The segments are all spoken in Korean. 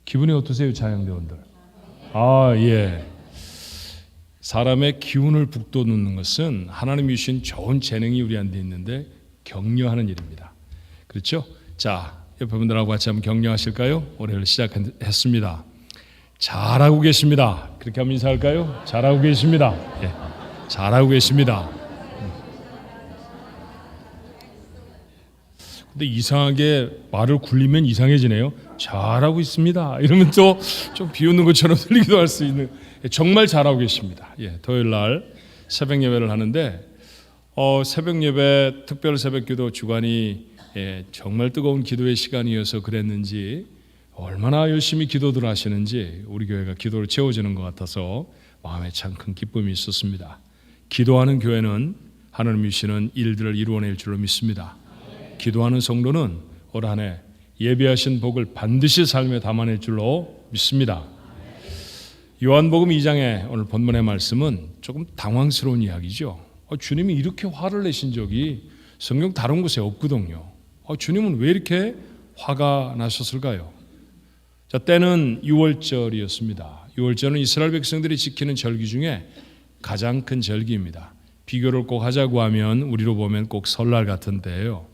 기분이 어떠세요, 자양대원들? 예. 사람의 기운을 북돋는 것은 하나님이 주신 좋은 재능이 우리한테 있는데 격려하는 일입니다. 그렇죠? 자, 옆에 분들하고 같이 한번 격려하실까요? 올해를 시작했습니다. 잘하고 계십니다. 그렇게 한번 인사할까요? 잘하고 계십니다. 예, 잘하고 계십니다. 근데 이상하게 말을 굴리면 이상해지네요. 잘하고 있습니다. 이러면 또 좀 비웃는 것처럼 들리기도 할 수 있는. 정말 잘하고 계십니다. 예, 토요일 날 새벽 예배를 하는데 새벽 예배 특별 새벽기도 주간이 정말 뜨거운 기도의 시간이어서 그랬는지 얼마나 열심히 기도들 하시는지 우리 교회가 기도로 채워지는 것 같아서 마음에 참 큰 기쁨이 있었습니다. 기도하는 교회는 하나님이 주시는 일들을 이루어낼 줄로 믿습니다. 기도하는 성도는 올 한 해 예비하신 복을 반드시 삶에 담아낼 줄로 믿습니다. 요한복음 2장의 오늘 본문의 말씀은 조금 당황스러운 이야기죠. 주님이 이렇게 화를 내신 적이 성경 다른 곳에 없거든요. 주님은 왜 이렇게 화가 나셨을까요? 자, 때는 6월절이었습니다. 6월절은 이스라엘 백성들이 지키는 절기 중에 가장 큰 절기입니다. 비교를 꼭 하자고 하면 우리로 보면 꼭 설날 같은 때예요.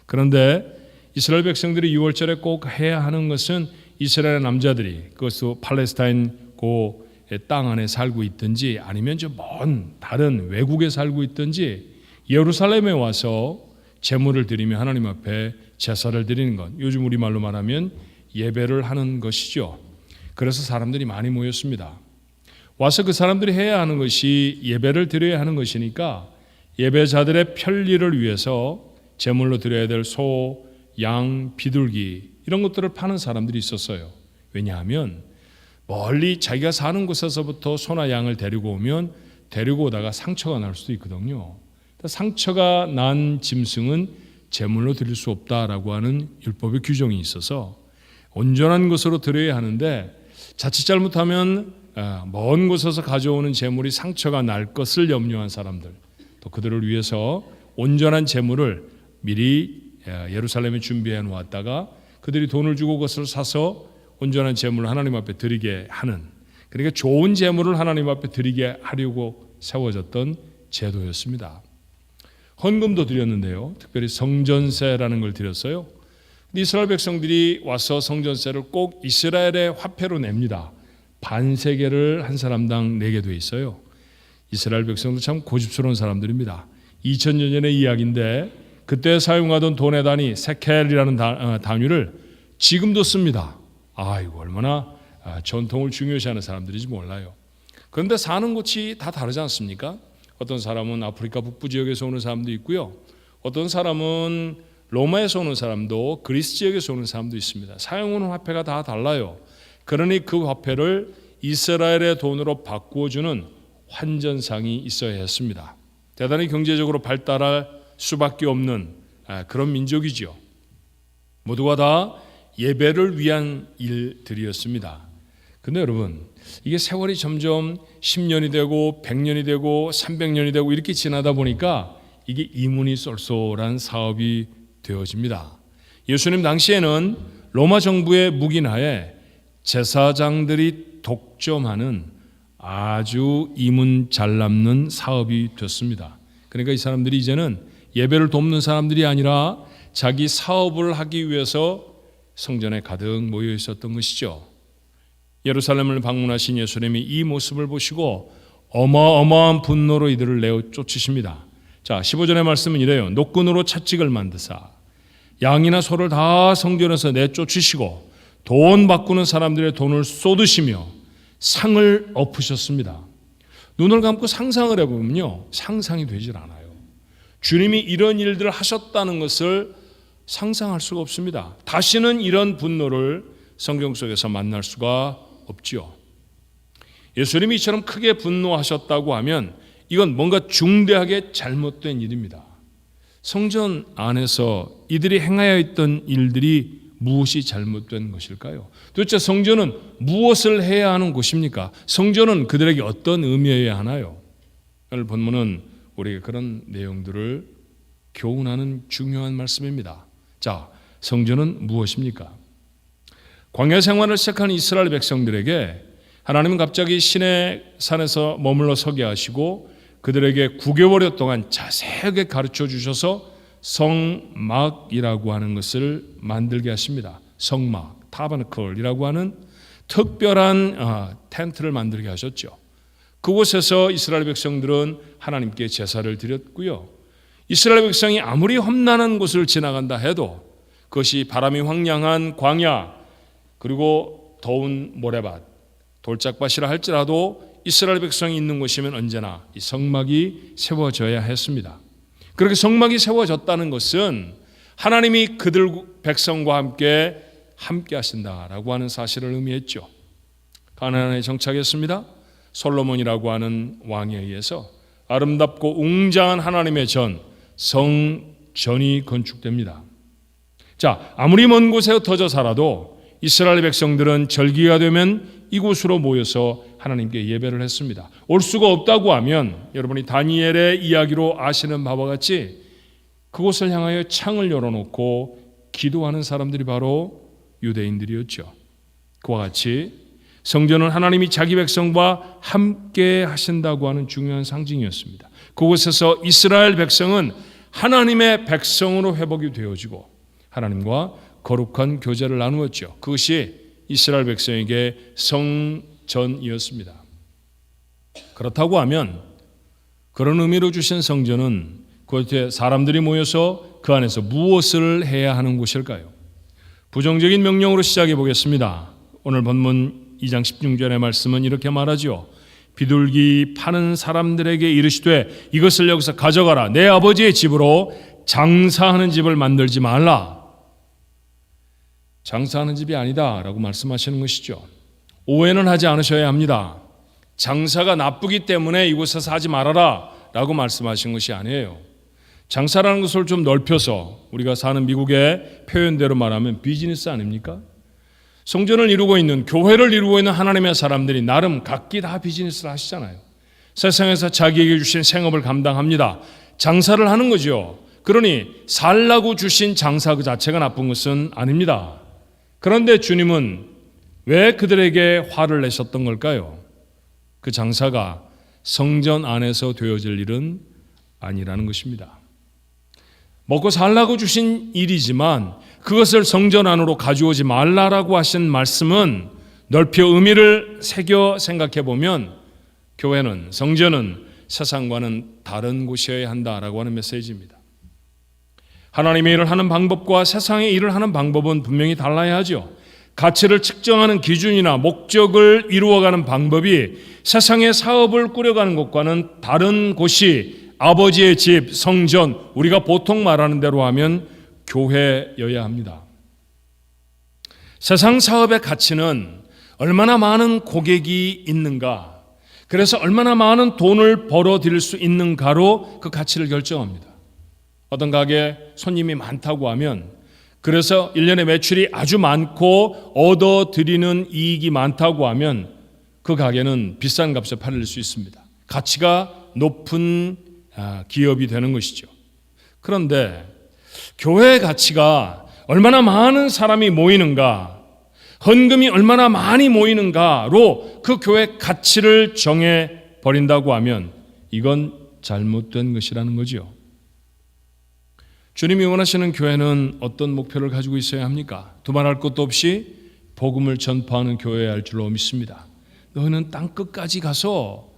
그런데 이스라엘 백성들이 6월절에 꼭 해야 하는 것은 이스라엘 남자들이 그것도 팔레스타인 그 땅 안에 살고 있든지 아니면 좀 먼 다른 외국에 살고 있든지 예루살렘에 와서 제물을 드리며 하나님 앞에 제사를 드리는 것, 요즘 우리말로 말하면 예배를 하는 것이죠. 그래서 사람들이 많이 모였습니다. 와서 그 사람들이 해야 하는 것이 예배를 드려야 하는 것이니까 예배자들의 편리를 위해서 제물로 드려야 될 소, 양, 비둘기 이런 것들을 파는 사람들이 있었어요. 왜냐하면 멀리 자기가 사는 곳에서부터 소나 양을 데리고 오면 데리고 오다가 상처가 날 수도 있거든요. 상처가 난 짐승은 제물로 드릴 수 없다라고 하는 율법의 규정이 있어서 온전한 것으로 드려야 하는데 자칫 잘못하면 먼 곳에서 가져오는 제물이 상처가 날 것을 염려한 사람들, 또 그들을 위해서 온전한 제물을 미리 예루살렘에 준비해 놓았다가 그들이 돈을 주고 그것을 사서 온전한 제물을 하나님 앞에 드리게 하는, 그러니까 좋은 제물을 하나님 앞에 드리게 하려고 세워졌던 제도였습니다. 헌금도 드렸는데요. 특별히 성전세라는 걸 드렸어요. 이스라엘 백성들이 와서 성전세를 꼭 이스라엘의 화폐로 냅니다. 반세겔을 한 사람당 내게 돼 있어요. 이스라엘 백성도 참 고집스러운 사람들입니다. 2000년 전의 이야기인데 그때 사용하던 돈의 단위 세켈이라는 단위를 지금도 씁니다. 이거 얼마나 전통을 중요시하는 사람들인지 몰라요. 그런데 사는 곳이 다 다르지 않습니까? 어떤 사람은 아프리카 북부 지역에서 오는 사람도 있고요. 어떤 사람은 로마에서 오는 사람도, 그리스 지역에서 오는 사람도 있습니다. 사용하는 화폐가 다 달라요. 그러니 그 화폐를 이스라엘의 돈으로 바꾸어주는 환전상이 있어야 했습니다. 대단히 경제적으로 발달할 수밖에 없는 그런 민족이죠. 모두가 다 예배를 위한 일들이었습니다. 근데 여러분, 이게 세월이 점점 10년이 되고 100년이 되고 300년이 되고 이렇게 지나다 보니까 이게 이문이 쏠쏠한 사업이 되어집니다. 예수님 당시에는 로마 정부의 묵인하에 제사장들이 독점하는 아주 이문 잘 남는 사업이 됐습니다. 그러니까 이 사람들이 이제는 예배를 돕는 사람들이 아니라 자기 사업을 하기 위해서 성전에 가득 모여 있었던 것이죠. 예루살렘을 방문하신 예수님이 이 모습을 보시고 어마어마한 분노로 이들을 내어 쫓으십니다. 자, 15절의 말씀은 이래요. 노끈으로 채찍을 만드사 양이나 소를 다 성전에서 내쫓으시고 돈 바꾸는 사람들의 돈을 쏟으시며 상을 엎으셨습니다. 눈을 감고 상상을 해보면요, 상상이 되질 않아요. 주님이 이런 일들을 하셨다는 것을 상상할 수가 없습니다. 다시는 이런 분노를 성경 속에서 만날 수가 없지요. 예수님이 이처럼 크게 분노하셨다고 하면 이건 뭔가 중대하게 잘못된 일입니다. 성전 안에서 이들이 행하여 있던 일들이 무엇이 잘못된 것일까요? 도대체 성전은 무엇을 해야 하는 곳입니까? 성전은 그들에게 어떤 의미여야 하나요? 오늘 본문은 우리가 그런 내용들을 교훈하는 중요한 말씀입니다. 자, 성전은 무엇입니까? 광야 생활을 시작한 이스라엘 백성들에게 하나님은 갑자기 시내 산에서 머물러 서게 하시고 그들에게 9개월여 동안 자세하게 가르쳐 주셔서 성막이라고 하는 것을 만들게 하십니다. 성막, 타버너클이라고 하는 특별한 텐트를 만들게 하셨죠. 그곳에서 이스라엘 백성들은 하나님께 제사를 드렸고요. 이스라엘 백성이 아무리 험난한 곳을 지나간다 해도 그것이 바람이 황량한 광야 그리고 더운 모래밭, 돌짝밭이라 할지라도 이스라엘 백성이 있는 곳이면 언제나 이 성막이 세워져야 했습니다. 그렇게 성막이 세워졌다는 것은 하나님이 그들 백성과 함께 하신다라고 하는 사실을 의미했죠. 가나안에 정착했습니다. 솔로몬이라고 하는 왕에 의해서 아름답고 웅장한 하나님의 전, 성전이 건축됩니다. 자, 아무리 먼 곳에 흩어져 살아도 이스라엘 백성들은 절기가 되면 이곳으로 모여서 하나님께 예배를 했습니다. 올 수가 없다고 하면 여러분이 다니엘의 이야기로 아시는 바와 같이 그곳을 향하여 창을 열어놓고 기도하는 사람들이 바로 유대인들이었죠. 그와 같이 성전은 하나님이 자기 백성과 함께 하신다고 하는 중요한 상징이었습니다. 그곳에서 이스라엘 백성은 하나님의 백성으로 회복이 되어지고 하나님과 거룩한 교제를 나누었죠. 그것이 이스라엘 백성에게 성전이었습니다. 그렇다고 하면 그런 의미로 주신 성전은 그곳에 사람들이 모여서 그 안에서 무엇을 해야 하는 곳일까요? 부정적인 명령으로 시작해 보겠습니다. 오늘 본문 2장 16절의 말씀은 이렇게 말하죠. 비둘기 파는 사람들에게 이르시되 이것을 여기서 가져가라. 내 아버지의 집으로 장사하는 집을 만들지 말라. 장사하는 집이 아니다 라고 말씀하시는 것이죠. 오해는 하지 않으셔야 합니다. 장사가 나쁘기 때문에 이곳에서 하지 말아라 라고 말씀하신 것이 아니에요. 장사라는 것을 좀 넓혀서 우리가 사는 미국의 표현대로 말하면 비즈니스 아닙니까? 성전을 이루고 있는, 교회를 이루고 있는 하나님의 사람들이 나름 각기 다 비즈니스를 하시잖아요. 세상에서 자기에게 주신 생업을 감당합니다. 장사를 하는 거죠. 그러니 살라고 주신 장사 그 자체가 나쁜 것은 아닙니다. 그런데 주님은 왜 그들에게 화를 내셨던 걸까요? 그 장사가 성전 안에서 되어질 일은 아니라는 것입니다. 먹고 살라고 주신 일이지만 그것을 성전 안으로 가져오지 말라라고 하신 말씀은 넓혀 의미를 새겨 생각해 보면 교회는, 성전은 세상과는 다른 곳이어야 한다라고 하는 메시지입니다. 하나님의 일을 하는 방법과 세상의 일을 하는 방법은 분명히 달라야 하죠. 가치를 측정하는 기준이나 목적을 이루어가는 방법이 세상의 사업을 꾸려가는 것과는 다른 곳이 아버지의 집, 성전, 우리가 보통 말하는 대로 하면 교회여야 합니다. 세상 사업의 가치는 얼마나 많은 고객이 있는가, 그래서 얼마나 많은 돈을 벌어들일 수 있는가로 그 가치를 결정합니다. 어떤 가게에 손님이 많다고 하면 그래서 1년에 매출이 아주 많고 얻어들이는 이익이 많다고 하면 그 가게는 비싼 값에 팔릴 수 있습니다. 가치가 높은 기업이 되는 것이죠. 그런데 교회의 가치가 얼마나 많은 사람이 모이는가, 헌금이 얼마나 많이 모이는가로 그 교회의 가치를 정해 버린다고 하면 이건 잘못된 것이라는 거죠. 주님이 원하시는 교회는 어떤 목표를 가지고 있어야 합니까? 두말할 것도 없이 복음을 전파하는 교회여야 할 줄로 믿습니다. 너희는 땅끝까지 가서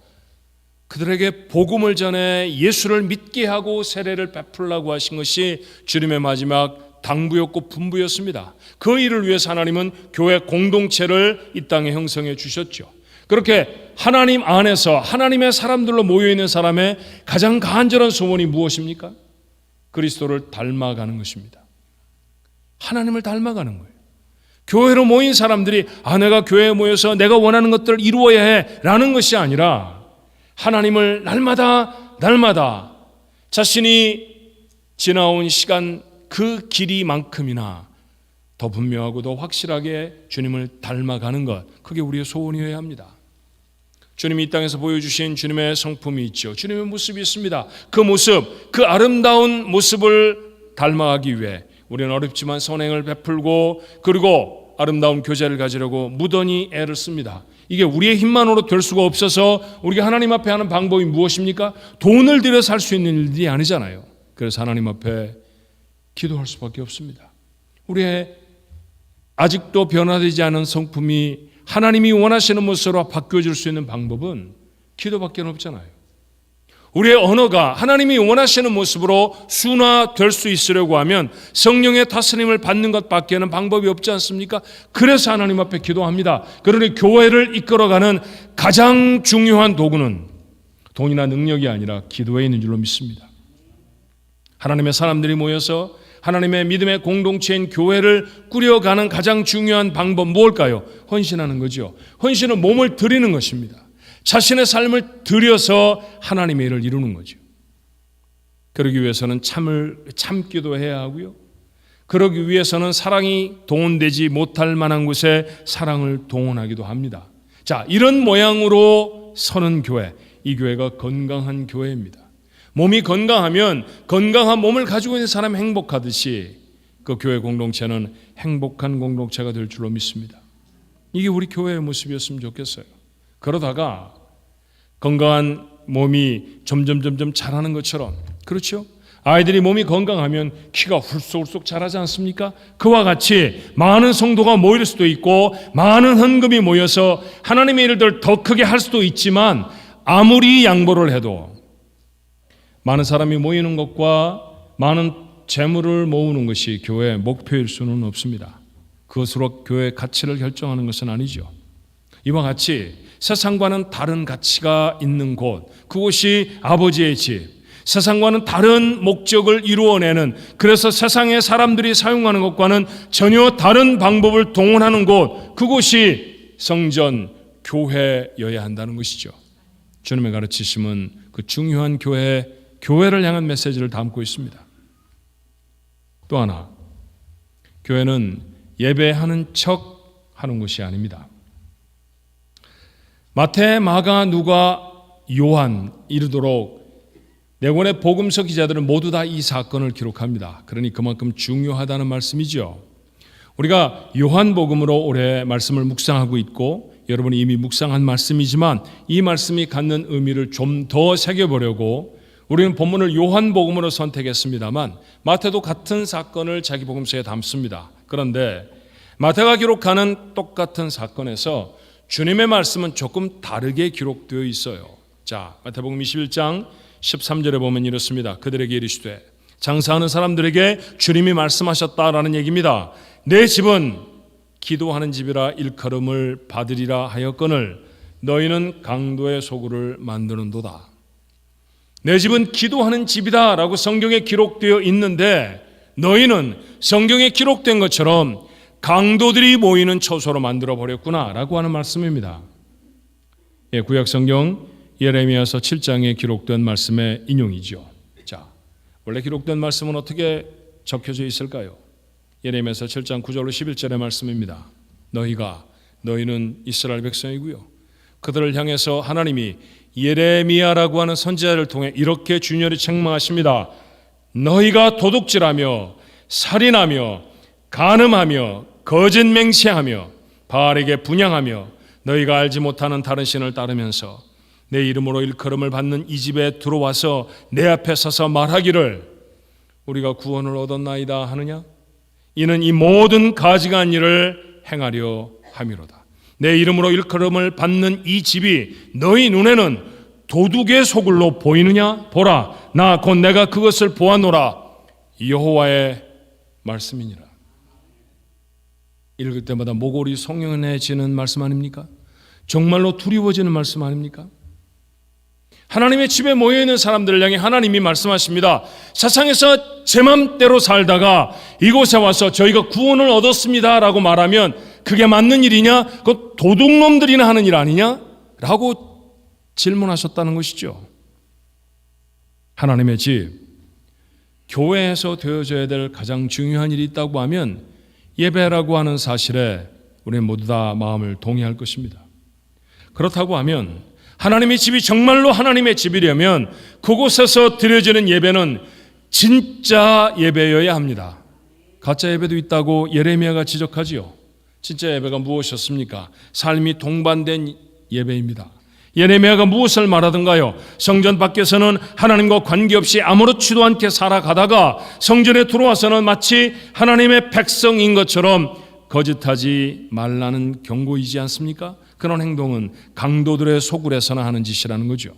그들에게 복음을 전해 예수를 믿게 하고 세례를 베풀라고 하신 것이 주님의 마지막 당부였고 분부였습니다. 그 일을 위해서 하나님은 교회 공동체를 이 땅에 형성해 주셨죠. 그렇게 하나님 안에서 하나님의 사람들로 모여있는 사람의 가장 간절한 소원이 무엇입니까? 그리스도를 닮아가는 것입니다. 하나님을 닮아가는 거예요. 교회로 모인 사람들이 내가 교회에 모여서 내가 원하는 것들을 이루어야 해 라는 것이 아니라 하나님을 날마다 자신이 지나온 시간 그 길이만큼이나 더 분명하고 더 확실하게 주님을 닮아가는 것, 그게 우리의 소원이어야 합니다. 주님이 이 땅에서 보여주신 주님의 성품이 있죠. 주님의 모습이 있습니다. 그 모습, 그 아름다운 모습을 닮아가기 위해 우리는 어렵지만 선행을 베풀고 그리고 아름다운 교제를 가지려고 무던히 애를 씁니다. 이게 우리의 힘만으로 될 수가 없어서 우리가 하나님 앞에 하는 방법이 무엇입니까? 돈을 들여서 할 수 있는 일이 아니잖아요. 그래서 하나님 앞에 기도할 수밖에 없습니다. 우리의 아직도 변화되지 않은 성품이 하나님이 원하시는 모습으로 바뀌어질 수 있는 방법은 기도밖에 없잖아요. 우리의 언어가 하나님이 원하시는 모습으로 순화될 수 있으려고 하면 성령의 다스림을 받는 것밖에는 방법이 없지 않습니까? 그래서 하나님 앞에 기도합니다. 그러니 교회를 이끌어가는 가장 중요한 도구는 돈이나 능력이 아니라 기도에 있는 줄로 믿습니다. 하나님의 사람들이 모여서 하나님의 믿음의 공동체인 교회를 꾸려가는 가장 중요한 방법 뭘까요? 헌신하는 거죠. 헌신은 몸을 드리는 것입니다. 자신의 삶을 들여서 하나님의 일을 이루는 거죠. 그러기 위해서는 참기도 해야 하고요. 그러기 위해서는 사랑이 동원되지 못할 만한 곳에 사랑을 동원하기도 합니다. 자, 이런 모양으로 서는 교회, 이 교회가 건강한 교회입니다. 몸이 건강하면 건강한 몸을 가지고 있는 사람이 행복하듯이 그 교회 공동체는 행복한 공동체가 될 줄로 믿습니다. 이게 우리 교회의 모습이었으면 좋겠어요. 그러다가 건강한 몸이 점점 자라는 것처럼, 그렇죠? 아이들이 몸이 건강하면 키가 훌쏙훌쏙 자라지 않습니까? 그와 같이 많은 성도가 모일 수도 있고 많은 헌금이 모여서 하나님의 일을 더 크게 할 수도 있지만 아무리 양보를 해도 많은 사람이 모이는 것과 많은 재물을 모으는 것이 교회의 목표일 수는 없습니다. 그것으로 교회의 가치를 결정하는 것은 아니죠. 이와 같이 세상과는 다른 가치가 있는 곳, 그곳이 아버지의 집, 세상과는 다른 목적을 이루어내는, 그래서 세상의 사람들이 사용하는 것과는 전혀 다른 방법을 동원하는 곳, 그곳이 성전, 교회여야 한다는 것이죠. 주님의 가르치심은 그 중요한 교회를 향한 메시지를 담고 있습니다. 또 하나, 교회는 예배하는 척 하는 것이 아닙니다. 마태, 마가, 누가, 요한 이르도록 네 권의 복음서 기자들은 모두 다 이 사건을 기록합니다. 그러니 그만큼 중요하다는 말씀이죠. 우리가 요한복음으로 올해 말씀을 묵상하고 있고 여러분이 이미 묵상한 말씀이지만 이 말씀이 갖는 의미를 좀 더 새겨보려고 우리는 본문을 요한복음으로 선택했습니다만 마태도 같은 사건을 자기 복음서에 담습니다. 그런데 마태가 기록하는 똑같은 사건에서 주님의 말씀은 조금 다르게 기록되어 있어요. 자, 마태복음 21장 13절에 보면 이렇습니다. 그들에게 이르시되, 장사하는 사람들에게 주님이 말씀하셨다라는 얘기입니다. 내 집은 기도하는 집이라 일컬음을 받으리라 하였거늘 너희는 강도의 소굴을 만드는도다. 내 집은 기도하는 집이다 라고 성경에 기록되어 있는데 너희는 성경에 기록된 것처럼 강도들이 모이는 처소로 만들어 버렸구나 라고 하는 말씀입니다. 구약 성경 예레미야서 7장에 기록된 말씀의 인용이죠. 자, 원래 기록된 말씀은 어떻게 적혀져 있을까요? 예레미야서 7장 9절로 11절의 말씀입니다. 너희는 이스라엘 백성이고요. 그들을 향해서 하나님이 예레미야라고 하는 선지자를 통해 이렇게 준열히 책망하십니다. 너희가 도둑질하며 살인하며 간음하며 거짓 맹세하며 바알에게 분향하며 너희가 알지 못하는 다른 신을 따르면서 내 이름으로 일컬음을 받는 이 집에 들어와서 내 앞에 서서 말하기를 우리가 구원을 얻었나이다 하느냐? 이는 이 모든 가증한 일을 행하려 함이로다. 내 이름으로 일컬음을 받는 이 집이 너희 눈에는 도둑의 소굴로 보이느냐? 보라, 나 곧 내가 그것을 보았노라. 여호와의 말씀이니라. 읽을 때마다 목골이 성령해지는 말씀 아닙니까? 정말로 두려워지는 말씀 아닙니까? 하나님의 집에 모여있는 사람들을 향해 하나님이 말씀하십니다. 세상에서 제 맘대로 살다가 이곳에 와서 저희가 구원을 얻었습니다 라고 말하면 그게 맞는 일이냐? 그 도둑놈들이나 하는 일 아니냐? 라고 질문하셨다는 것이죠. 하나님의 집, 교회에서 되어져야 될 가장 중요한 일이 있다고 하면 예배라고 하는 사실에 우리는 모두 다 마음을 동의할 것입니다. 그렇다고 하면 하나님의 집이 정말로 하나님의 집이려면 그곳에서 드려지는 예배는 진짜 예배여야 합니다. 가짜 예배도 있다고 예레미야가 지적하지요. 진짜 예배가 무엇이었습니까? 삶이 동반된 예배입니다. 예레미야가 무엇을 말하던가요? 성전 밖에서는 하나님과 관계없이 아무렇지도 않게 살아가다가 성전에 들어와서는 마치 하나님의 백성인 것처럼 거짓하지 말라는 경고이지 않습니까? 그런 행동은 강도들의 소굴에서나 하는 짓이라는 거죠.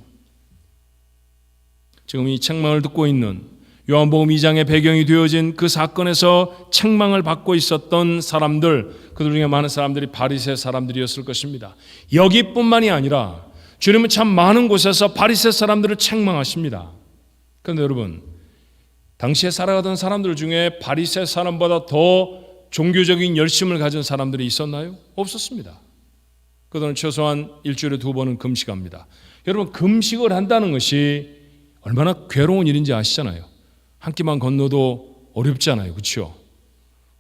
지금 이 책망을 듣고 있는 요한복음 2장의 배경이 되어진 그 사건에서 책망을 받고 있었던 사람들, 그들 중에 많은 사람들이 바리새 사람들이었을 것입니다. 여기뿐만이 아니라 주님은 참 많은 곳에서 바리새 사람들을 책망하십니다. 그런데 여러분, 당시에 살아가던 사람들 중에 바리새 사람보다 더 종교적인 열심을 가진 사람들이 있었나요? 없었습니다. 그들은 최소한 일주일에 2번은 금식합니다. 여러분, 금식을 한다는 것이 얼마나 괴로운 일인지 아시잖아요. 한 끼만 건너도 어렵잖아요. 그렇죠?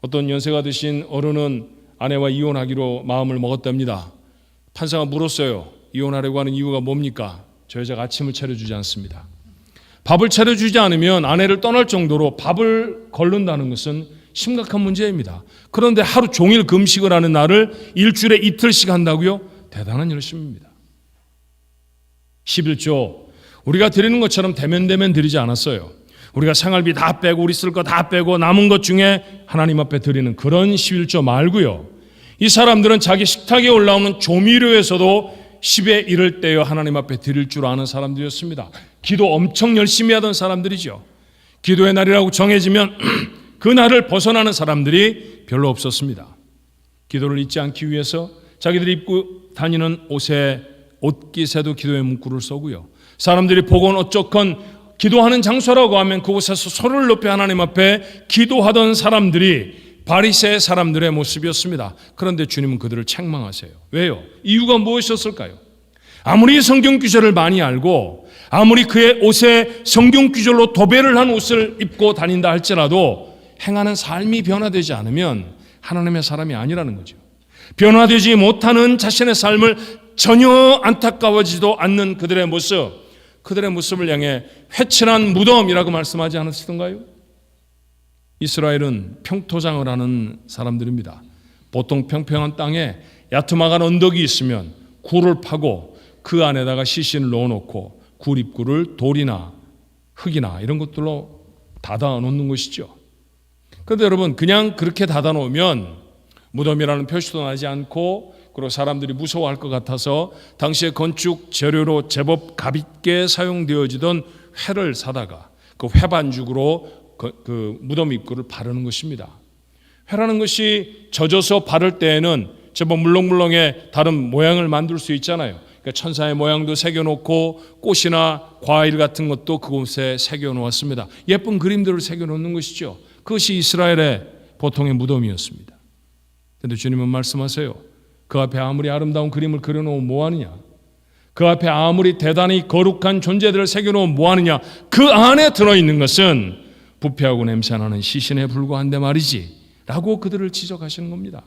어떤 연세가 드신 어른은 아내와 이혼하기로 마음을 먹었답니다. 판사가 물었어요. 이혼하려고 하는 이유가 뭡니까? 저 여자가 아침을 차려주지 않습니다. 밥을 차려주지 않으면 아내를 떠날 정도로 밥을 거른다는 것은 심각한 문제입니다. 그런데 하루 종일 금식을 하는 날을 일주일에 이틀씩 한다고요? 대단한 열심입니다. 11조 우리가 드리는 것처럼 대면대면 드리지 않았어요. 우리가 생활비 다 빼고 우리 쓸 거 다 빼고 남은 것 중에 하나님 앞에 드리는 그런 11조 말고요. 이 사람들은 자기 식탁에 올라오는 조미료에서도 10에 1을 떼어 하나님 앞에 드릴 줄 아는 사람들이었습니다. 기도 엄청 열심히 하던 사람들이죠. 기도의 날이라고 정해지면 그 날을 벗어나는 사람들이 별로 없었습니다. 기도를 잊지 않기 위해서 자기들이 입고 다니는 옷에 옷깃에도 기도의 문구를 써고요. 사람들이 보건 어쩌건 기도하는 장소라고 하면 그곳에서 소리를 높여 하나님 앞에 기도하던 사람들이 바리새 사람들의 모습이었습니다. 그런데 주님은 그들을 책망하세요. 왜요? 이유가 무엇이었을까요? 아무리 성경 구절을 많이 알고 아무리 그의 옷에 성경 구절로 도배를 한 옷을 입고 다닌다 할지라도 행하는 삶이 변화되지 않으면 하나님의 사람이 아니라는 거죠. 변화되지 못하는 자신의 삶을 전혀 안타까워지도 않는 그들의 모습을 향해 회칠한 무덤이라고 말씀하지 않으시던가요? 이스라엘은 평토장을 하는 사람들입니다. 보통 평평한 땅에 야트막한 언덕이 있으면 굴을 파고 그 안에다가 시신을 넣어놓고 굴 입구를 돌이나 흙이나 이런 것들로 닫아 놓는 것이죠. 그런데 여러분, 그냥 그렇게 닫아 놓으면 무덤이라는 표시도 나지 않고 그리고 사람들이 무서워할 것 같아서 당시의 건축 재료로 제법 값있게 사용되어지던 회를 사다가 그 회반죽으로 그 무덤 입구를 바르는 것입니다. 회라는 것이 젖어서 바를 때에는 제법 물렁물렁해 다른 모양을 만들 수 있잖아요. 그러니까 천사의 모양도 새겨놓고 꽃이나 과일 같은 것도 그곳에 새겨놓았습니다. 예쁜 그림들을 새겨놓는 것이죠. 그것이 이스라엘의 보통의 무덤이었습니다. 그런데 주님은 말씀하세요. 그 앞에 아무리 아름다운 그림을 그려놓으면 뭐하느냐? 그 앞에 아무리 대단히 거룩한 존재들을 새겨놓으면 뭐하느냐? 그 안에 들어있는 것은 부패하고 냄새나는 시신에 불과한데 말이지 라고 그들을 지적하시는 겁니다.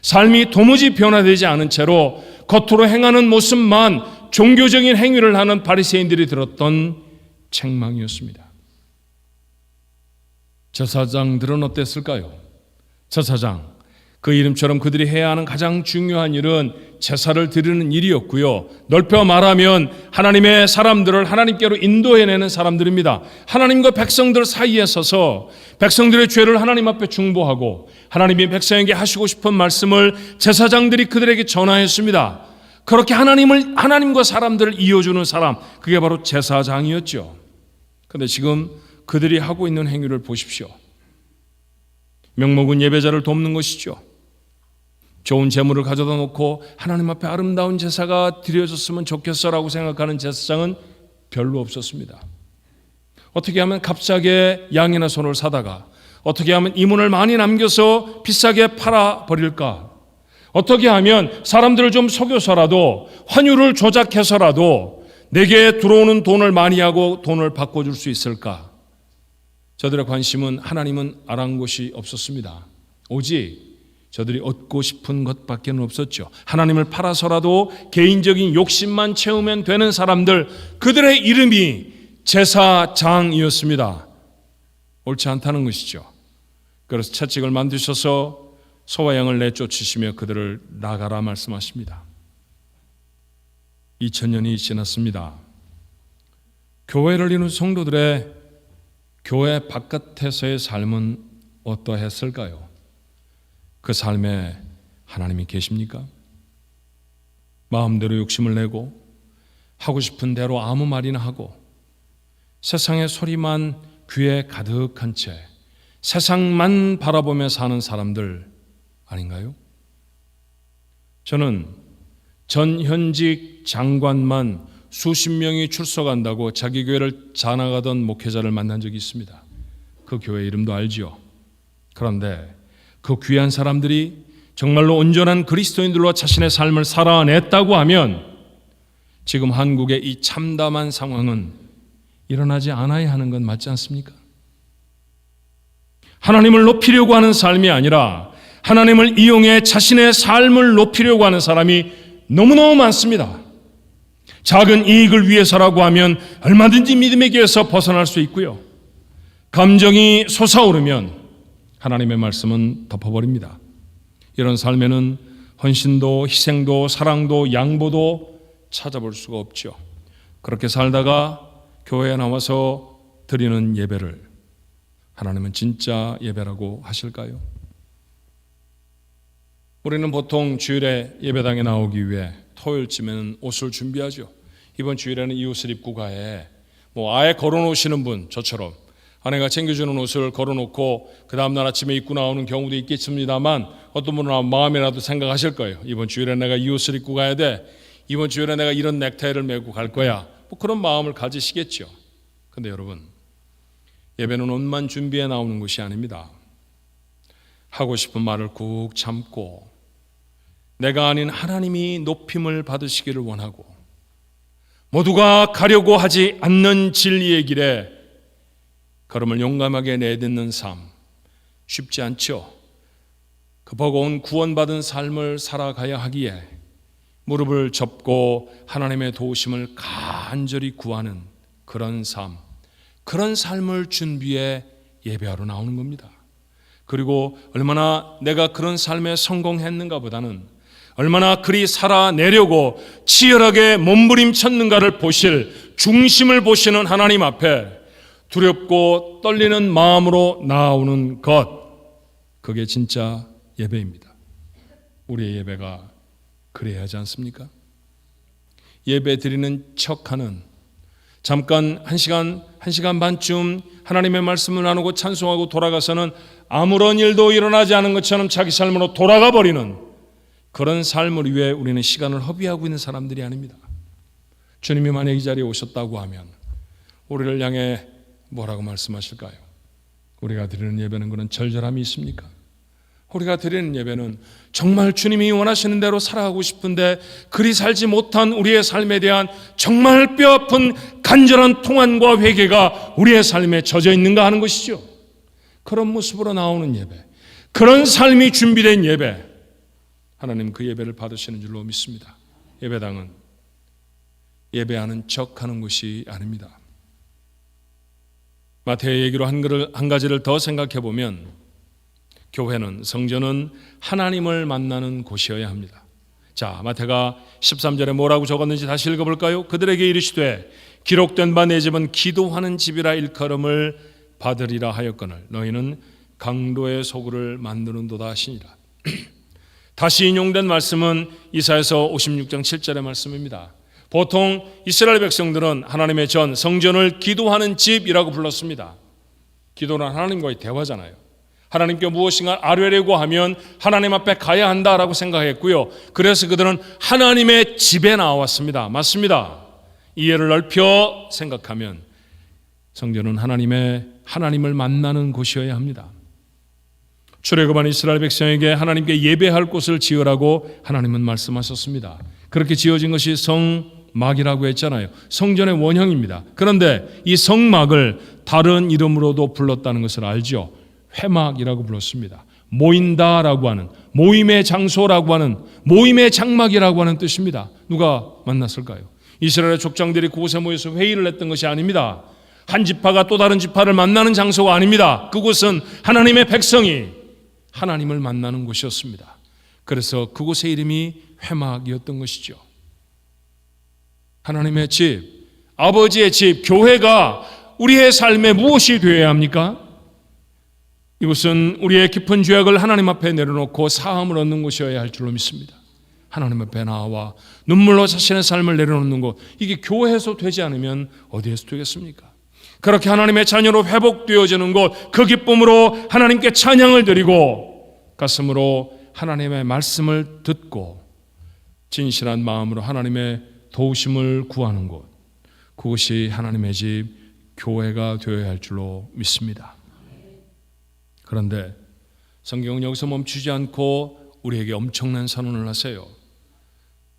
삶이 도무지 변화되지 않은 채로 겉으로 행하는 모습만 종교적인 행위를 하는 바리새인들이 들었던 책망이었습니다. 제사장들은 어땠을까요? 제사장, 그 이름처럼 그들이 해야 하는 가장 중요한 일은 제사를 드리는 일이었고요. 넓혀 말하면 하나님의 사람들을 하나님께로 인도해내는 사람들입니다. 하나님과 백성들 사이에 서서 백성들의 죄를 하나님 앞에 중보하고 하나님이 백성에게 하시고 싶은 말씀을 제사장들이 그들에게 전하였습니다. 그렇게 하나님과 사람들을 이어주는 사람, 그게 바로 제사장이었죠. 그런데 지금 그들이 하고 있는 행위를 보십시오. 명목은 예배자를 돕는 것이죠. 좋은 재물을 가져다 놓고 하나님 앞에 아름다운 제사가 드려졌으면 좋겠어라고 생각하는 제사장은 별로 없었습니다. 어떻게 하면 값싸게 양이나 소를 사다가 어떻게 하면 이문을 많이 남겨서 비싸게 팔아버릴까? 어떻게 하면 사람들을 좀 속여서라도 환율을 조작해서라도 내게 들어오는 돈을 많이 하고 돈을 바꿔줄 수 있을까? 저들의 관심은 하나님은 아랑곳이 없었습니다. 오직 저들이 얻고 싶은 것밖에 없었죠. 하나님을 팔아서라도 개인적인 욕심만 채우면 되는 사람들, 그들의 이름이 제사장이었습니다. 옳지 않다는 것이죠. 그래서 채찍을 만드셔서 소와 양을 내쫓으시며 그들을 나가라 말씀하십니다. 2000년이 지났습니다. 교회를 이룬 성도들의 교회 바깥에서의 삶은 어떠했을까요? 그 삶에 하나님이 계십니까? 마음대로 욕심을 내고 하고 싶은 대로 아무 말이나 하고 세상의 소리만 귀에 가득한 채 세상만 바라보며 사는 사람들 아닌가요? 저는 전 현직 장관만 수십 명이 출석한다고 자기 교회를 자랑하던 목회자를 만난 적이 있습니다. 그 교회 이름도 알지요. 그런데 그 귀한 사람들이 정말로 온전한 그리스도인들로 자신의 삶을 살아냈다고 하면 지금 한국의 이 참담한 상황은 일어나지 않아야 하는 건 맞지 않습니까? 하나님을 높이려고 하는 삶이 아니라 하나님을 이용해 자신의 삶을 높이려고 하는 사람이 너무너무 많습니다. 작은 이익을 위해서라고 하면 얼마든지 믿음의 길에서 벗어날 수 있고요. 감정이 솟아오르면 하나님의 말씀은 덮어버립니다. 이런 삶에는 헌신도 희생도 사랑도 양보도 찾아볼 수가 없죠. 그렇게 살다가 교회에 나와서 드리는 예배를 하나님은 진짜 예배라고 하실까요? 우리는 보통 주일에 예배당에 나오기 위해 토요일쯤에는 옷을 준비하죠. 이번 주일에는 이 옷을 입고 가해. 아예 걸어놓으시는 분, 저처럼 아내가 챙겨주는 옷을 걸어놓고 그 다음날 아침에 입고 나오는 경우도 있겠습니다만 어떤 분은 마음이라도 생각하실 거예요. 이번 주일에 내가 이 옷을 입고 가야 돼. 이번 주일에 내가 이런 넥타이를 메고 갈 거야. 그런 마음을 가지시겠죠. 그런데 여러분, 예배는 옷만 준비해 나오는 것이 아닙니다. 하고 싶은 말을 꾹 참고 내가 아닌 하나님이 높임을 받으시기를 원하고 모두가 가려고 하지 않는 진리의 길에 걸음을 용감하게 내딛는 삶, 쉽지 않죠. 그 버거운 구원받은 삶을 살아가야 하기에 무릎을 접고 하나님의 도우심을 간절히 구하는 그런 삶, 그런 삶을 준비해 예배하러 나오는 겁니다. 그리고 얼마나 내가 그런 삶에 성공했는가 보다는 얼마나 그리 살아내려고 치열하게 몸부림쳤는가를 보실, 중심을 보시는 하나님 앞에 두렵고 떨리는 마음으로 나오는 것, 그게 진짜 예배입니다. 우리의 예배가 그래야 하지 않습니까? 예배 드리는 척하는, 잠깐 한 시간 반쯤 하나님의 말씀을 나누고 찬송하고 돌아가서는 아무런 일도 일어나지 않은 것처럼 자기 삶으로 돌아가 버리는 그런 삶을 위해 우리는 시간을 허비하고 있는 사람들이 아닙니다. 주님이 만약 이 자리에 오셨다고 하면 우리를 향해 뭐라고 말씀하실까요? 우리가 드리는 예배는 그런 절절함이 있습니까? 우리가 드리는 예배는 정말 주님이 원하시는 대로 살아가고 싶은데 그리 살지 못한 우리의 삶에 대한 정말 뼈아픈 간절한 통안과 회개가 우리의 삶에 젖어 있는가 하는 것이죠. 그런 모습으로 나오는 예배, 그런 삶이 준비된 예배, 하나님 그 예배를 받으시는 줄로 믿습니다. 예배당은 예배하는 척하는 곳이 아닙니다. 마태의 얘기로 한 가지를 더 생각해 보면 교회는, 성전은 하나님을 만나는 곳이어야 합니다. 자, 마태가 13절에 뭐라고 적었는지 다시 읽어볼까요? 그들에게 이르시되 기록된 바 내 집은 기도하는 집이라 일컬음을 받으리라 하였거늘 너희는 강도의 소굴을 만드는도다 하시니라. 다시 인용된 말씀은 이사야서 56장 7절의 말씀입니다. 보통 이스라엘 백성들은 하나님의 전 성전을 기도하는 집이라고 불렀습니다. 기도는 하나님과의 대화잖아요. 하나님께 무엇인가 아뢰려고 하면 하나님 앞에 가야 한다라고 생각했고요. 그래서 그들은 하나님의 집에 나왔습니다. 맞습니다. 이해를 넓혀 생각하면 성전은 하나님을 만나는 곳이어야 합니다. 출애굽한 이스라엘 백성에게 하나님께 예배할 곳을 지으라고 하나님은 말씀하셨습니다. 그렇게 지어진 것이 성막이라고 했잖아요. 성전의 원형입니다. 그런데 이 성막을 다른 이름으로도 불렀다는 것을 알죠. 회막이라고 불렀습니다. 모인다라고 하는, 모임의 장소라고 하는, 모임의 장막이라고 하는 뜻입니다. 누가 만났을까요? 이스라엘 족장들이 그곳에 모여서 회의를 했던 것이 아닙니다. 한 지파가 또 다른 지파를 만나는 장소가 아닙니다. 그곳은 하나님의 백성이 하나님을 만나는 곳이었습니다. 그래서 그곳의 이름이 회막이었던 것이죠. 하나님의 집, 아버지의 집, 교회가 우리의 삶에 무엇이 되어야 합니까? 이곳은 우리의 깊은 죄악을 하나님 앞에 내려놓고 사함을 얻는 곳이어야 할 줄로 믿습니다. 하나님 앞에 나와 눈물로 자신의 삶을 내려놓는 곳, 이게 교회에서 되지 않으면 어디에서 되겠습니까? 그렇게 하나님의 자녀로 회복되어지는 곳, 그 기쁨으로 하나님께 찬양을 드리고 가슴으로 하나님의 말씀을 듣고 진실한 마음으로 하나님의 도우심을 구하는 곳, 그것이 하나님의 집, 교회가 되어야 할 줄로 믿습니다. 그런데 성경은 여기서 멈추지 않고 우리에게 엄청난 선언을 하세요.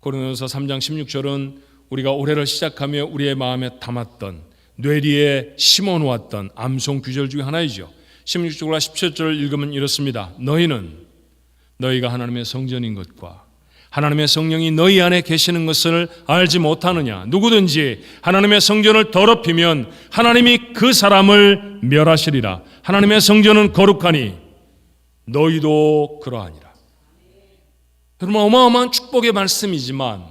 고린도서 3장 16절은 우리가 올해를 시작하며 우리의 마음에 담았던, 뇌리에 심어놓았던 암송 구절 중에 하나이죠. 16절과 17절을 읽으면 이렇습니다. 너희는 너희가 하나님의 성전인 것과 하나님의 성령이 너희 안에 계시는 것을 알지 못하느냐. 누구든지 하나님의 성전을 더럽히면 하나님이 그 사람을 멸하시리라. 하나님의 성전은 거룩하니 너희도 그러하니라. 여러분, 어마어마한 축복의 말씀이지만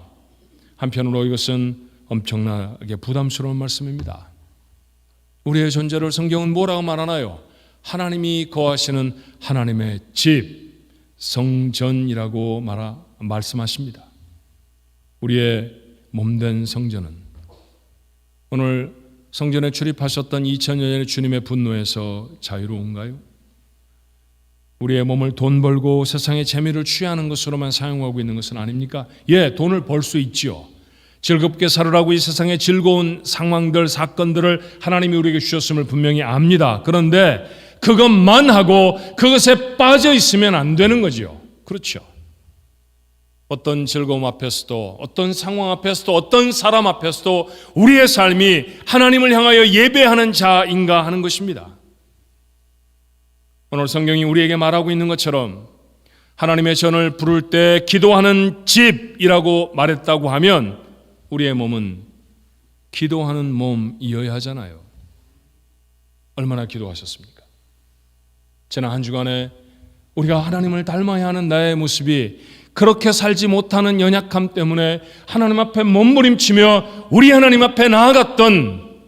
한편으로 이것은 엄청나게 부담스러운 말씀입니다. 우리의 존재를 성경은 뭐라고 말하나요? 하나님이 거하시는 하나님의 집, 성전이라고 말씀하십니다. 우리의 몸된 성전은 오늘 성전에 출입하셨던 2000여 년의 주님의 분노에서 자유로운가요? 우리의 몸을 돈 벌고 세상의 재미를 취하는 것으로만 사용하고 있는 것은 아닙니까? 예, 돈을 벌 수 있지요. 즐겁게 살으라고 이 세상의 즐거운 상황들, 사건들을 하나님이 우리에게 주셨음을 분명히 압니다. 그런데 그것만 하고 그것에 빠져 있으면 안 되는 거죠. 그렇죠. 어떤 즐거움 앞에서도, 어떤 상황 앞에서도, 어떤 사람 앞에서도 우리의 삶이 하나님을 향하여 예배하는 자인가 하는 것입니다. 오늘 성경이 우리에게 말하고 있는 것처럼 하나님의 전을 부를 때 기도하는 집이라고 말했다고 하면 우리의 몸은 기도하는 몸이어야 하잖아요. 얼마나 기도하셨습니까? 지난 한 주간에 우리가 하나님을 닮아야 하는 나의 모습이 그렇게 살지 못하는 연약함 때문에 하나님 앞에 몸부림치며 우리 하나님 앞에 나아갔던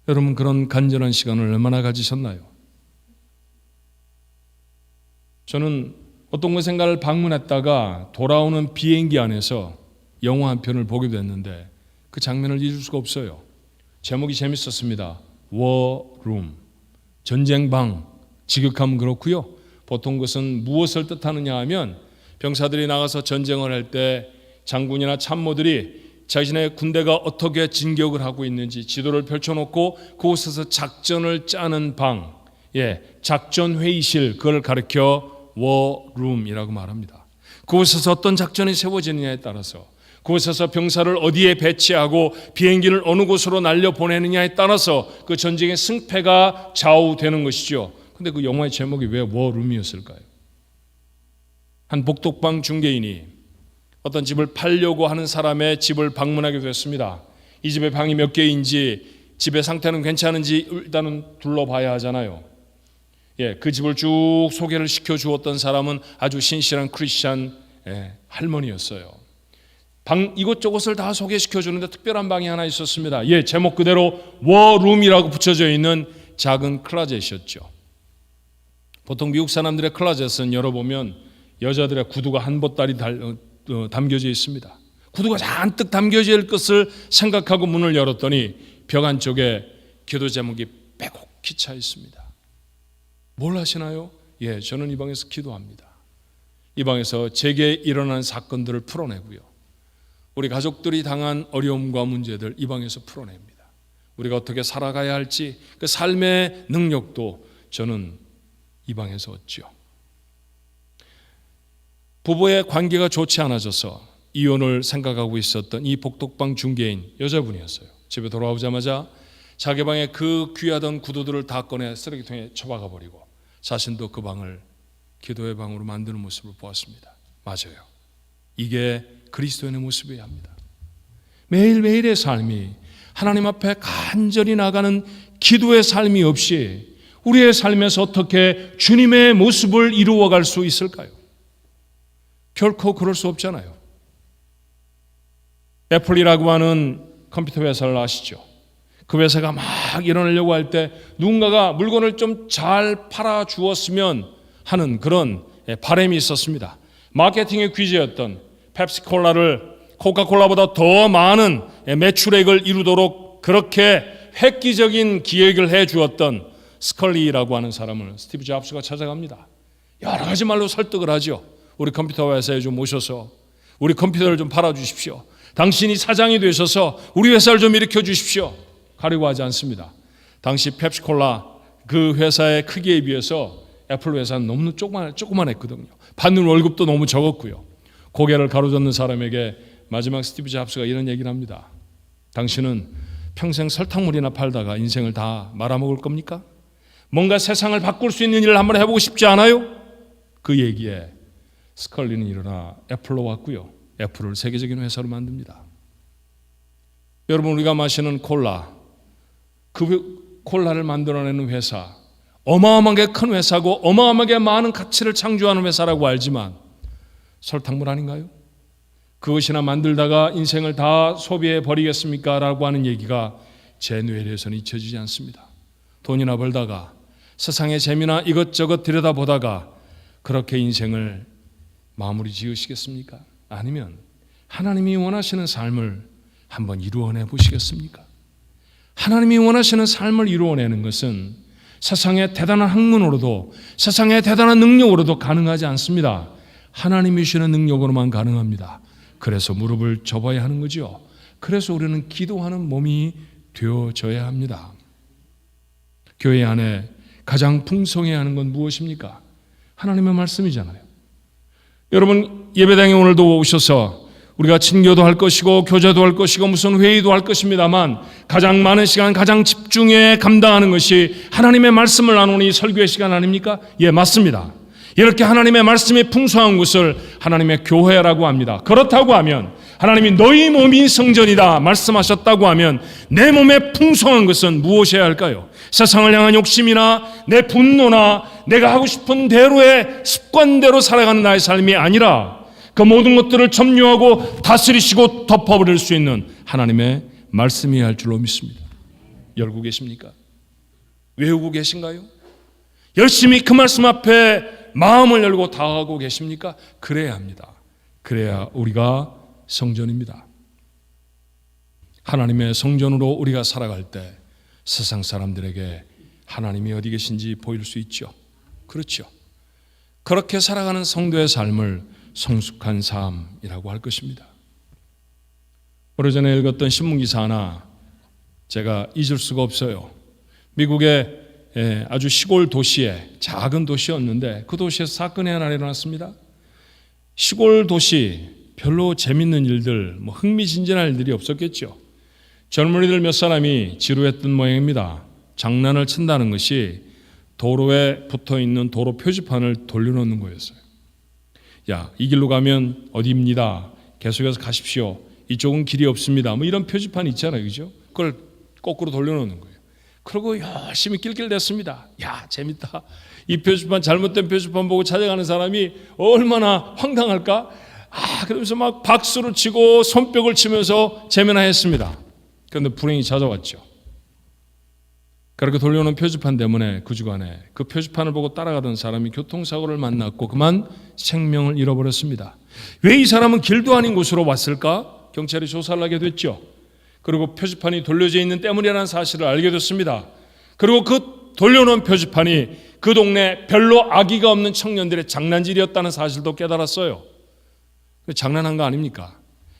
여러분, 그런 간절한 시간을 얼마나 가지셨나요? 저는 어떤 곳인가를 방문했다가 돌아오는 비행기 안에서 영화 한 편을 보게 됐는데 그 장면을 잊을 수가 없어요. 제목이 재밌었습니다. 워룸, 전쟁방. 지극하면 그렇고요. 보통 그것은 무엇을 뜻하느냐 하면 병사들이 나가서 전쟁을 할 때 장군이나 참모들이 자신의 군대가 어떻게 진격을 하고 있는지 지도를 펼쳐놓고 그곳에서 작전을 짜는 방, 작전 회의실, 그걸 가리켜 워룸이라고 말합니다. 그곳에서 어떤 작전이 세워지느냐에 따라서, 그곳에서 병사를 어디에 배치하고 비행기를 어느 곳으로 날려보내느냐에 따라서 그 전쟁의 승패가 좌우되는 것이죠. 근데 그 영화의 제목이 왜 워룸이었을까요? 한 복덕방 중개인이 어떤 집을 팔려고 하는 사람의 집을 방문하게 됐습니다. 이 집의 방이 몇 개인지, 집의 상태는 괜찮은지 일단은 둘러봐야 하잖아요. 그 집을 쭉 소개를 시켜주었던 사람은 아주 신실한 크리스찬 할머니였어요. 방 이곳저곳을 다 소개시켜주는데 특별한 방이 하나 있었습니다. 제목 그대로 워룸이라고 붙여져 있는 작은 클라젯이었죠. 보통 미국 사람들의 클라젯은 열어보면 여자들의 구두가 한 보따리 담겨져 있습니다. 구두가 잔뜩 담겨져 있을 것을 생각하고 문을 열었더니 벽 안쪽에 기도 제목이 빼곡히 차 있습니다. 뭘 하시나요? 저는 이 방에서 기도합니다. 이 방에서 제게 일어난 사건들을 풀어내고요, 우리 가족들이 당한 어려움과 문제들 이 방에서 풀어냅니다. 우리가 어떻게 살아가야 할지 그 삶의 능력도 저는 이 방에서 얻죠. 부부의 관계가 좋지 않아져서 이혼을 생각하고 있었던 이 복덕방 중개인 여자분이었어요. 집에 돌아오자마자 자기 방에 그 귀하던 구두들을 다 꺼내 쓰레기통에 처박아 버리고 자신도 그 방을 기도의 방으로 만드는 모습을 보았습니다. 맞아요. 이게 그리스도인의 모습이어야 합니다. 매일매일의 삶이 하나님 앞에 간절히 나가는 기도의 삶이 없이 우리의 삶에서 어떻게 주님의 모습을 이루어갈 수 있을까요? 결코 그럴 수 없잖아요. 애플이라고 하는 컴퓨터 회사를 아시죠? 그 회사가 막 일어나려고 할 때 누군가가 물건을 좀 잘 팔아주었으면 하는 그런 바람이 있었습니다. 마케팅의 귀재였던 펩시콜라를 코카콜라보다 더 많은 매출액을 이루도록 그렇게 획기적인 기획을 해주었던 스컬리라고 하는 사람을 스티브 잡스가 찾아갑니다. 여러 가지 말로 설득을 하죠. 우리 컴퓨터 회사에 좀 오셔서 우리 컴퓨터를 좀 팔아주십시오. 당신이 사장이 되셔서 우리 회사를 좀 일으켜 주십시오. 가려고 하지 않습니다. 당시 펩시콜라 그 회사의 크기에 비해서 애플 회사는 너무 조그만했거든요. 받는 월급도 너무 적었고요. 고개를 가로젓는 사람에게 마지막 스티브 잡스가 이런 얘기를 합니다. 당신은 평생 설탕물이나 팔다가 인생을 다 말아먹을 겁니까? 뭔가 세상을 바꿀 수 있는 일을 한번 해보고 싶지 않아요? 그 얘기에 스컬리는 일어나 애플로 왔고요. 애플을 세계적인 회사로 만듭니다. 여러분, 우리가 마시는 콜라, 그 콜라를 만들어내는 회사, 어마어마하게 큰 회사고 어마어마하게 많은 가치를 창조하는 회사라고 알지만 설탕물 아닌가요? 그것이나 만들다가 인생을 다 소비해 버리겠습니까? 라고 하는 얘기가 제 뇌리에서는 잊혀지지 않습니다. 돈이나 벌다가 세상의 재미나 이것저것 들여다보다가 그렇게 인생을 마무리 지으시겠습니까? 아니면 하나님이 원하시는 삶을 한번 이루어내 보시겠습니까? 하나님이 원하시는 삶을 이루어내는 것은 세상의 대단한 학문으로도 세상의 대단한 능력으로도 가능하지 않습니다. 하나님이 주시는 능력으로만 가능합니다. 그래서 무릎을 접어야 하는 거죠. 그래서 우리는 기도하는 몸이 되어져야 합니다. 교회 안에 가장 풍성해야 하는 건 무엇입니까? 하나님의 말씀이잖아요. 여러분, 예배당에 오늘도 오셔서 우리가 친교도 할 것이고 교제도 할 것이고 무슨 회의도 할 것입니다만 가장 많은 시간 가장 집중해 감당하는 것이 하나님의 말씀을 나누는 설교의 시간 아닙니까? 예, 맞습니다. 이렇게 하나님의 말씀이 풍성한 곳을 하나님의 교회라고 합니다. 그렇다고 하면 하나님이 너희 몸이 성전이다 말씀하셨다고 하면 내 몸에 풍성한 것은 무엇이어야 할까요? 세상을 향한 욕심이나 내 분노나 내가 하고 싶은 대로의 습관대로 살아가는 나의 삶이 아니라 그 모든 것들을 점유하고 다스리시고 덮어버릴 수 있는 하나님의 말씀이어야 할 줄로 믿습니다. 열고 계십니까? 외우고 계신가요? 열심히 그 말씀 앞에 마음을 열고 다가가고 계십니까? 그래야 합니다. 그래야 우리가 성전입니다. 하나님의 성전으로 우리가 살아갈 때 세상 사람들에게 하나님이 어디 계신지 보일 수 있죠. 그렇죠. 그렇게 살아가는 성도의 삶을 성숙한 삶이라고 할 것입니다. 오래전에 읽었던 신문기사 하나 제가 잊을 수가 없어요. 미국의 아주 시골 도시에 작은 도시였는데 그 도시에서 사건이 하나 일어났습니다. 시골 도시 별로 재밌는 일들, 흥미진진한 일들이 없었겠죠. 젊은이들 몇 사람이 지루했던 모양입니다. 장난을 친다는 것이 도로에 붙어있는 도로 표지판을 돌려놓는 거였어요. 야, 이 길로 가면 어디입니다. 계속해서 가십시오. 이쪽은 길이 없습니다. 이런 표지판이 있잖아요. 그죠? 그걸 거꾸로 돌려놓는 거예요. 그리고 열심히 낄낄댔습니다. 야, 재밌다. 이 표지판, 잘못된 표지판 보고 찾아가는 사람이 얼마나 황당할까? 그러면서 막 박수를 치고 손뼉을 치면서 재미나 했습니다. 그런데 불행이 찾아왔죠. 그렇게 돌려놓은 표지판 때문에 그 주간에 그 표지판을 보고 따라가던 사람이 교통사고를 만났고 그만 생명을 잃어버렸습니다. 왜 이 사람은 길도 아닌 곳으로 왔을까? 경찰이 조사를 하게 됐죠. 그리고 표지판이 돌려져 있는 때문이라는 사실을 알게 됐습니다. 그리고 그 돌려놓은 표지판이 그 동네 별로 아기가 없는 청년들의 장난질이었다는 사실도 깨달았어요. 장난한 거 아닙니까?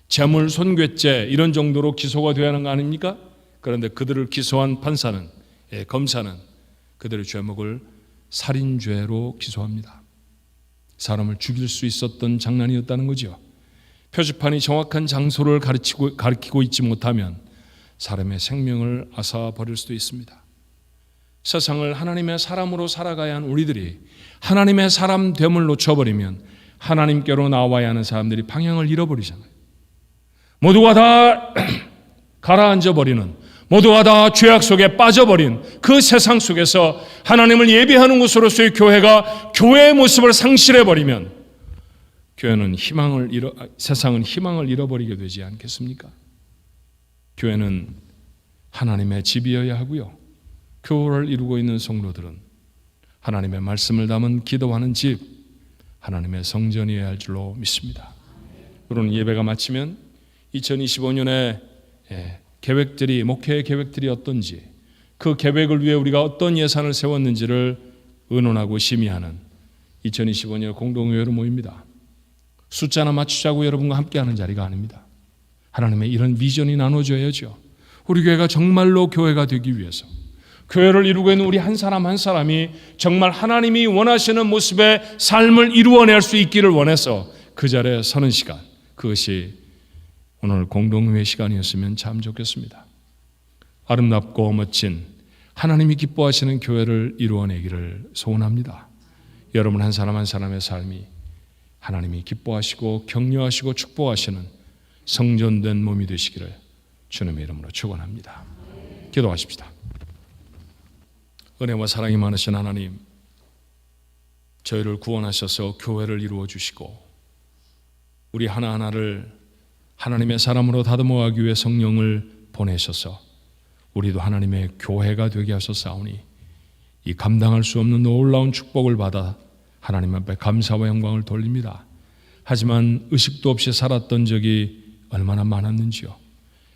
재물 손괴죄 이런 정도로 기소가 되어야 하는 거 아닙니까? 그런데 그들을 기소한 판사는, 검사는 그들의 죄목을 살인죄로 기소합니다. 사람을 죽일 수 있었던 장난이었다는 거죠. 표지판이 정확한 장소를 가리키고 있지 못하면 사람의 생명을 앗아버릴 수도 있습니다. 세상을 하나님의 사람으로 살아가야 하는 우리들이 하나님의 사람됨을 놓쳐버리면 하나님께로 나와야 하는 사람들이 방향을 잃어버리잖아요. 모두가 다 가라앉아버리는, 모두가 다 죄악 속에 빠져버린 그 세상 속에서 하나님을 예배하는 곳으로서의 교회가 교회의 모습을 상실해버리면 교회는 세상은 희망을 잃어버리게 되지 않겠습니까? 교회는 하나님의 집이어야 하고요. 교회를 이루고 있는 성도들은 하나님의 말씀을 담은 기도하는 집, 하나님의 성전이어야 할 줄로 믿습니다. 그러는 예배가 마치면 2025년에 계획들이, 목회의 계획들이 어떤지, 그 계획을 위해 우리가 어떤 예산을 세웠는지를 의논하고 심의하는 2025년 공동회의로 모입니다. 숫자나 맞추자고 여러분과 함께하는 자리가 아닙니다. 하나님의 이런 비전이 나눠져야죠. 우리 교회가 정말로 교회가 되기 위해서, 교회를 이루고 있는 우리 한 사람 한 사람이 정말 하나님이 원하시는 모습의 삶을 이루어낼 수 있기를 원해서 그 자리에 서는 시간, 그것이 오늘 공동회 시간이었으면 참 좋겠습니다. 아름답고 멋진 하나님이 기뻐하시는 교회를 이루어내기를 소원합니다. 여러분 한 사람 한 사람의 삶이 하나님이 기뻐하시고 격려하시고 축복하시는 성전된 몸이 되시기를 주님의 이름으로 축원합니다. 기도하십시다. 은혜와 사랑이 많으신 하나님, 저희를 구원하셔서 교회를 이루어 주시고 우리 하나하나를 하나님의 사람으로 다듬어 가기 위해 성령을 보내셔서 우리도 하나님의 교회가 되게 하셨사오니 이 감당할 수 없는 놀라운 축복을 받아 하나님 앞에 감사와 영광을 돌립니다. 하지만 의식도 없이 살았던 적이 얼마나 많았는지요.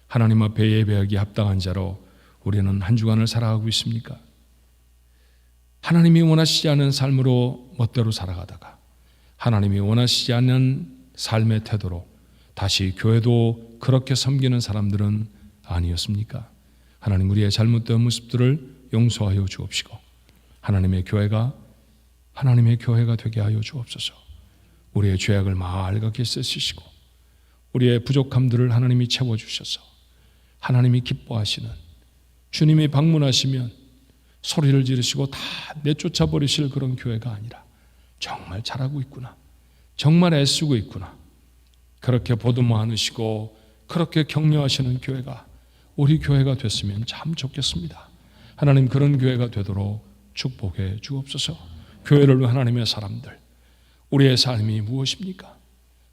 하나님 앞에 예배하기 합당한 자로 우리는 한 주간을 살아가고 있습니까? 하나님이 원하시지 않은 삶으로 멋대로 살아가다가 하나님이 원하시지 않는 삶의 태도로 다시 교회도 그렇게 섬기는 사람들은 아니었습니까? 하나님, 우리의 잘못된 모습들을 용서하여 주옵시고 하나님의 교회가 되게 하여 주옵소서. 우리의 죄악을 말갛게 씻으시고 우리의 부족함들을 하나님이 채워주셔서 하나님이 기뻐하시는, 주님이 방문하시면 소리를 지르시고 다 내쫓아 버리실 그런 교회가 아니라 정말 잘하고 있구나, 정말 애쓰고 있구나, 그렇게 보듬어 안으시고 그렇게 격려하시는 교회가 우리 교회가 됐으면 참 좋겠습니다. 하나님, 그런 교회가 되도록 축복해 주옵소서. 교회를 위한 하나님의 사람들, 우리의 삶이 무엇입니까?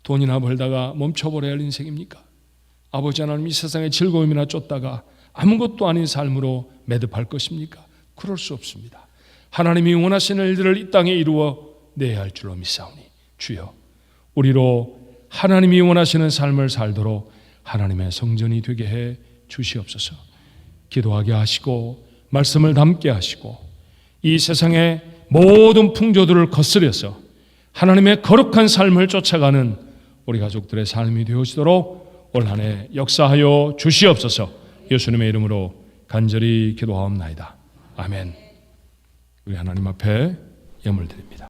돈이나 벌다가 멈춰버려야 할 인생입니까? 아버지 하나님, 이 세상의 즐거움이나 쫓다가 아무것도 아닌 삶으로 매듭할 것입니까? 그럴 수 없습니다. 하나님이 원하시는 일들을 이 땅에 이루어 내야 할 줄로 믿사오니 주여, 우리로 하나님이 원하시는 삶을 살도록 하나님의 성전이 되게 해 주시옵소서. 기도하게 하시고 말씀을 담게 하시고 이 세상의 모든 풍조들을 거스려서 하나님의 거룩한 삶을 쫓아가는 우리 가족들의 삶이 되어지도록 올 한 해 역사하여 주시옵소서. 예수님의 이름으로 간절히 기도하옵나이다. 아멘. 우리 하나님 앞에 예물 드립니다.